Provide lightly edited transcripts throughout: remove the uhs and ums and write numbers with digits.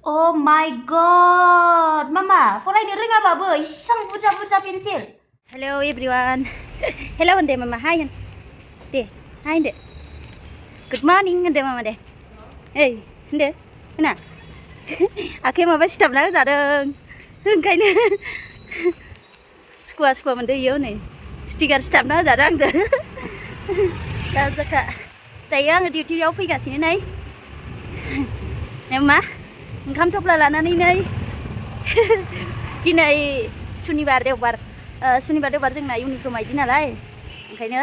Oh my god, Mama, faraयनो रोङाबाबो इसां बुरजा pencil. Hello everyone. Hello होनदे Mama, hi होन. दे, hi होनदे. Good morning होनदे Mama दे. Hey, होनदे. होना. आखाइ माबा सिथाबना होजादों. ओंखायनो सुखुवा मोनदो इयो नै. स्टिकार सिथाबना होजादों आंजों. दा जाखा. दायो आङो डिउटियाव फैगासिनो नै. Mama, ओंखाम थफ्ला लानानै नै दिनै सुनिबार देवबार जोंना इउनिफर्म आइदि नालाय ओंखायनो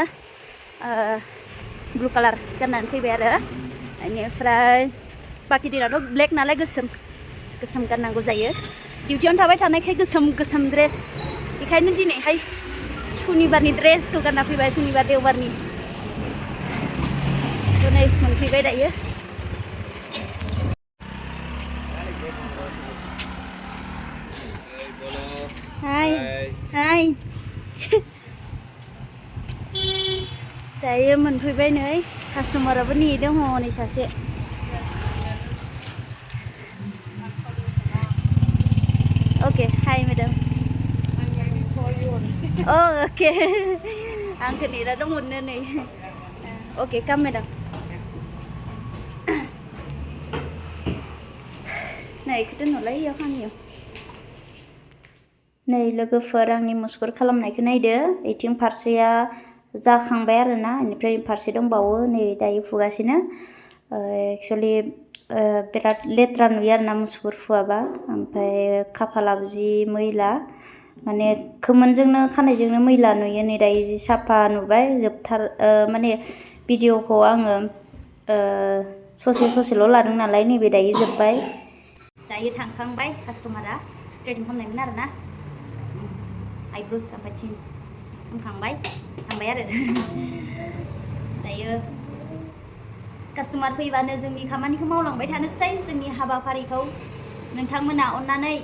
ब्लु कालार गाननानै फैबाय आरो बेनिफ्राय बाखि दिनाथ' ब्लेक नालाय गोसोम गाननांगौ जायो डिउटियावनो थाबाय थानायखाय गोसोम ड्रेस बेखायनो दिनैहाय सुनिबारनि ड्रेसखौ गानना फैबाय सुनिबार देवबारनि नै मोनफैबाय दायो Hai. Dayo मोनफैबाय नै कास्टमाराबो नेदों हनै सासे Okay, hi madam. Oh, okay. आंखौ नेना दंमोननो नै Okay, come madam. नै इखौ दोनहरलाय इयाव खामानियाव नै लोगोफोर आंनि मुसुगुर खालामनायखौ नायदो इथिं फारसेया जाखांबाय आरोना बेनिफ्राय फारसे दंबावो नै दायो फुगासिनो एक्चुअली बिराद लेथ्रा नुयो आरोना मुसुगुर फुवाबा ओमफ्राय खाफालाबो जि मैला माने खोमोनजोंनो खानायजोंनो मैला नुयो नै दायो जि साफा नुबाय जोबथार माने भिडिअखौ आङो ससेल' लादों नालाय नैबे दायो जोब्बाय दायो थांखांबाय कास्टमारा ट्रेडिं खालामनायमोन आरोना eyebrows sampai chin थांबाय आरो दायो कास्टमार फैबानो जोंनि खामानिखौ मावलांबाय थानोसै जोंनि हाबाफारिखौ नोंथांमोना अननानै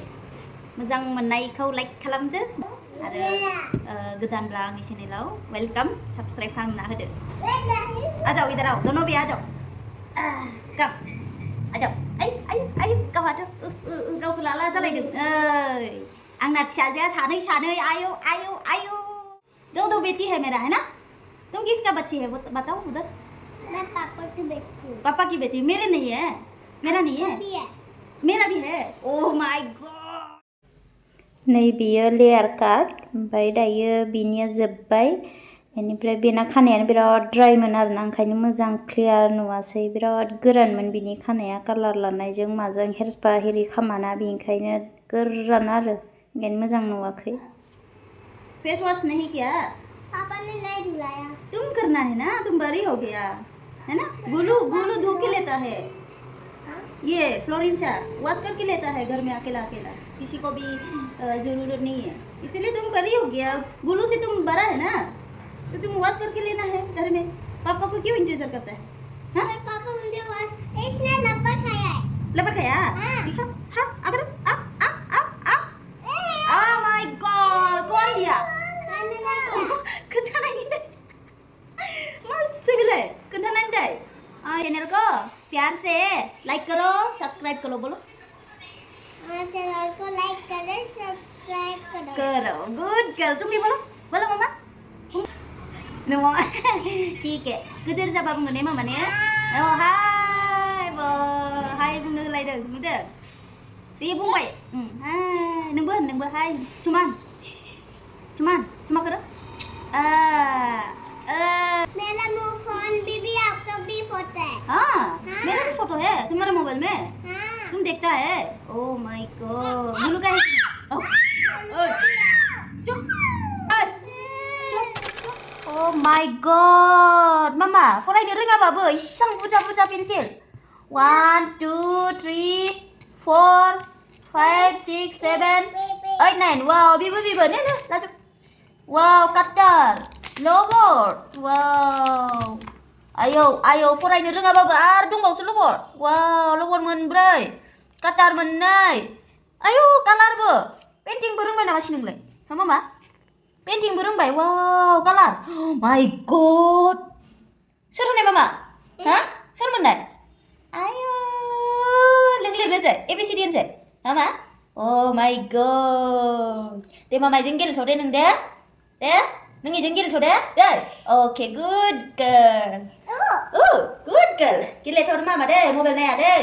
मोजां मोननायखौ लाइक खालामदो आरो गोदानब्ला आंनि चेनेलाव वेलकाम साबस्क्राइब खालामना होदो आजाव इधर आओ दोनों भी आ जाओ कम आ जाओ आई गावहाथ' गावखौ लाला जालायदों angna फिसाजोआ सानै आयौ दो बेटी है मेरा है ना तुम किसका बच्ची है वो बताओ उधर मैं पापा की बेटी पापा की बेटी मेरे नहीं है मेरा नहीं है मेरा भी है ओह माय गॉड नै बियो लेयार काट ओमफ्राय दायो बिनिया जोब्बाय बेनिफ्राय बेना खानायानो बिराद ड्राइमोन आरोना ओंखायनो मोजां क्लियार नुवासै बिराद गोरानमोन बिनि खानाया कालार लानायजों माजों हेयर स्पा हेरि खामाना बेनिखायनो गोरान आरो ओंखायनो मोजां नुवाखै फेस वॉश नहीं किया पापा ने नहीं धुलाया तुम करना है ना तुम बड़ी हो गया है ना गुलू धो के लेता है ये फ्लोरिंसा वॉश करके लेता है घर में अकेला किसी को भी जरूरत नहीं है इसलिए तुम बड़ी हो गया गुलू से तुम बड़ा है ना तो तुम वॉश करके लेना है घर में पापा को क्यों इंतजार करता है हाँ पापा मुझे वॉश इसने लपा खाया दिखा हाँ अगर कौन दिया चैनल को प्यार से लाइक करो सब्सक्राइब करो बोलो चैनल को लाइक करो सब्सक्राइब करो गुड गर्ल तुम भी बोलो मामा नो ठीक है गिदिर जाबा बुंगोन ने मामा ने हाय बुंनो होलायदों नुदों दे बुंबाय हाय नोंबो हाय चुमा करो मेरा फोन भी आपका भी फोटो है हाँ मेरा भी फोटो है तुम्हारे मोबाइल में तुम देखता है ओह माय गॉड गुलू का चुप ओह माय गॉड मामा फरायनो रोङाबाबो इसां बुरजा पेन्सिल 1 2 3 4 5 6 7 8 9 wow बिबो ने लाजो wow cutter लबर wow आयौ फरायनो रोङाबाबो आरो दंबावसो लबर wow लबर मोनब्रै काटार मोननै आयौ कालारबो पेन्टिंबो रोंबाय नामासि नोंलाय हा मामा पेन्टिंबो रोंबाय wow कालार माय गॉड सोर होनाय मामा हा सोर मोननाय आयौ लोगो होनजाय ABCD होनजाय नामा Oh my god दे मामाजों गेलेथ'दे नों दे नों इजों गेलेथ'दे दे Okay good girl good girl गेलेथ'दो मामा दे मबाइल नाया दे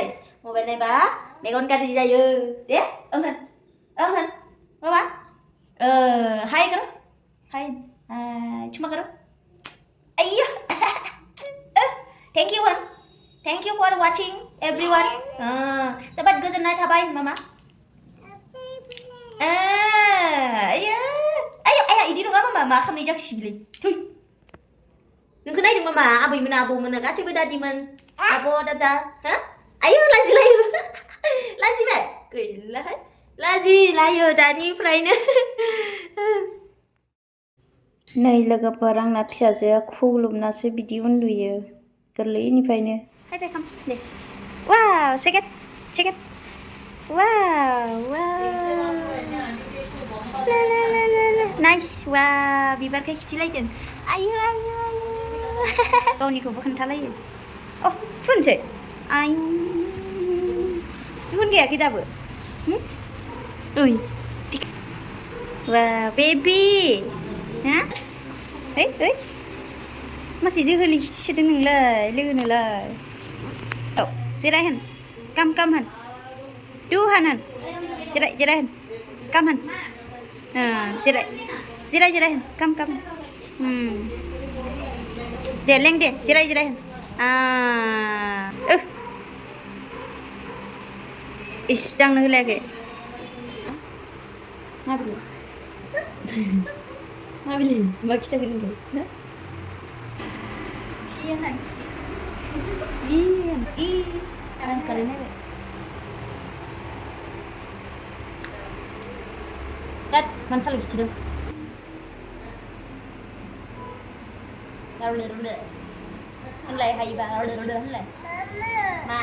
मबाइल नायबा मेगन गाज्रि जायो दे होन मामा हाय करो हाय cuma karo ayo thank you for watching everyone जोबोद गोजोननाय थाबाय मामा ayo इदि नङा मामा मा खालामनाय जाखिसिलै थै नोंखौ नायदों मामा आबैमोना आबौमोना गासैबो दादिमोन आब' दादा हा आयो लाजिलायो लाजिबाय गैलाहाय लाजिलायो दानिफ्रायनो नै लोगोफोर आंना फिसाजोआ खुग्लुबनासो बिदि उन्दुयो गोरलैनिफ्रायनो हाय बाय खाम दे वाव सेकेन्ड वाव नाइस वाव बिबारखौ खिथिलायदों आयो गावनिखौबो खोन्थालायो फुनसै आयु फुन गैयाखै दाबो ओइ वाव बेबि ha hey masih जोहोलि खिथिसोदों नोंलाय लोगोनोलाय जिराय होन काम होन दु होन जिराय होन काम होन जिराय होन काम दे लें दे जिराय होन इस दांनो होलायाखै माबेलै मा खिथाखै नोंखौ आराम खालायनायबाय दैट मानो सालाय खिथिदों होनलाय हायोबा होनलाय मा